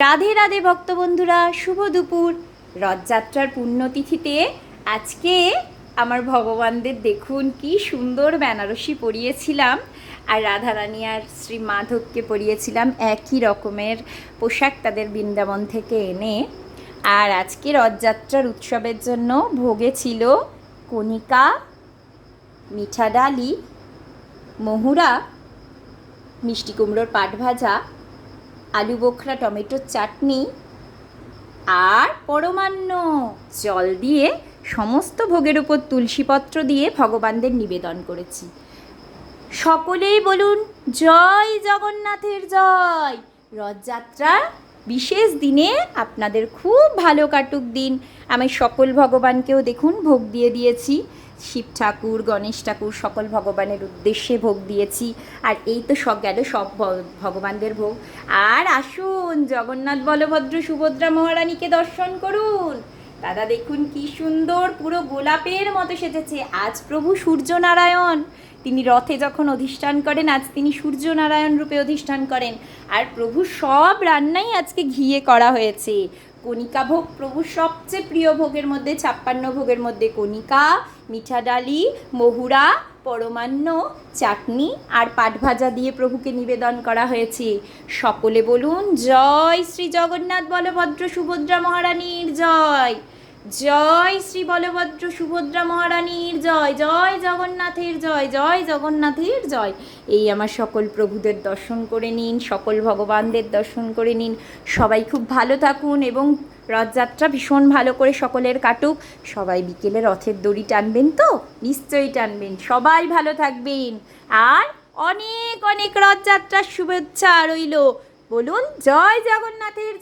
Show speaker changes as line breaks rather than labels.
রাধে রাধে ভক্ত বন্ধুরা, শুভ দুপুর। রথযাত্রার পুণ্যতিথিতে আজকে আমার ভগবানদের দেখুন কি সুন্দর বেনারসি পরিয়েছিলাম, আর রাধারানী আর শ্রী মাধবকে পরিয়েছিলাম একই রকমের পোশাক তাদের বৃন্দাবন থেকে এনে। আর আজকে রথযাত্রার উৎসবের জন্য ভোগে ছিল কণিকা, মিঠা ডালি, মহুরা, মিষ্টি কুমড়োর পাট ভাজা, আলু বোখরা টমেটোর চাটনি আর পরমান্ন। জল দিয়ে সমস্ত ভোগের উপর তুলসীপত্র দিয়ে ভগবানদের নিবেদন করেছি। সকলেই বলুন জয় জগন্নাথের জয়। রথযাত্রার বিশেষ দিনে আপনাদের খুব ভালো কাটুক দিন। আমি সকল ভগবানকেও দেখুন ভোগ দিয়ে দিয়েছি। শিব ঠাকুর, গণেশ ঠাকুর, সকল ভগবানের উদ্দেশ্যে ভোগ দিয়েছি। আর এই তো সব গেল সব ভগবানদের ভোগ। আর আসুন জগন্নাথ, বলভদ্র, সুভদ্রা মহারানীকে দর্শন করুন। দাদা দেখুন কি সুন্দর, পুরো গোলাপের মতো সেজেছে। আজ প্রভু সূর্যনারায়ণ, তিনি রথে যখন অধিষ্ঠান করেন আজ তিনি সূর্যনারায়ণ রূপে অধিষ্ঠান করেন। আর প্রভু সব রান্নাই আজকে ঘিয়ে করা হয়েছে। কণিকা ভোগ প্রভুর সবচেয়ে প্রিয় ভোগের মধ্যে, 56 ভোগের মধ্যে কণিকা, মিঠা ডালি, মহুরা, পরমান্ন, চাটনি আর পাট ভাজা দিয়ে প্রভুকে নিবেদন করা হয়েছে। সকলে বলুন জয় শ্রী জগন্নাথ, বলভদ্র, সুভদ্রা মহারানীর জয়। জয় শ্রী বলভদ্র, সুভদ্রা মহারানীর জয়। জয় জগন্নাথের জয়। জয় জগন্নাথের জয়। এই আমার সকল প্রভুদের দর্শন করে নিন, সকল ভগবানদের দর্শন করে নিন। সবাই খুব ভালো থাকুন এবং রথযাত্রা ভীষণ ভালো করে সকলের কাটুক। সবাই বিকেলে রথের দড়ি টানবেন তো? নিশ্চয়ই টানবেন। সবাই ভালো থাকবেন আর অনেক অনেক রথযাত্রার শুভেচ্ছা রইল। বলুন জয় জগন্নাথের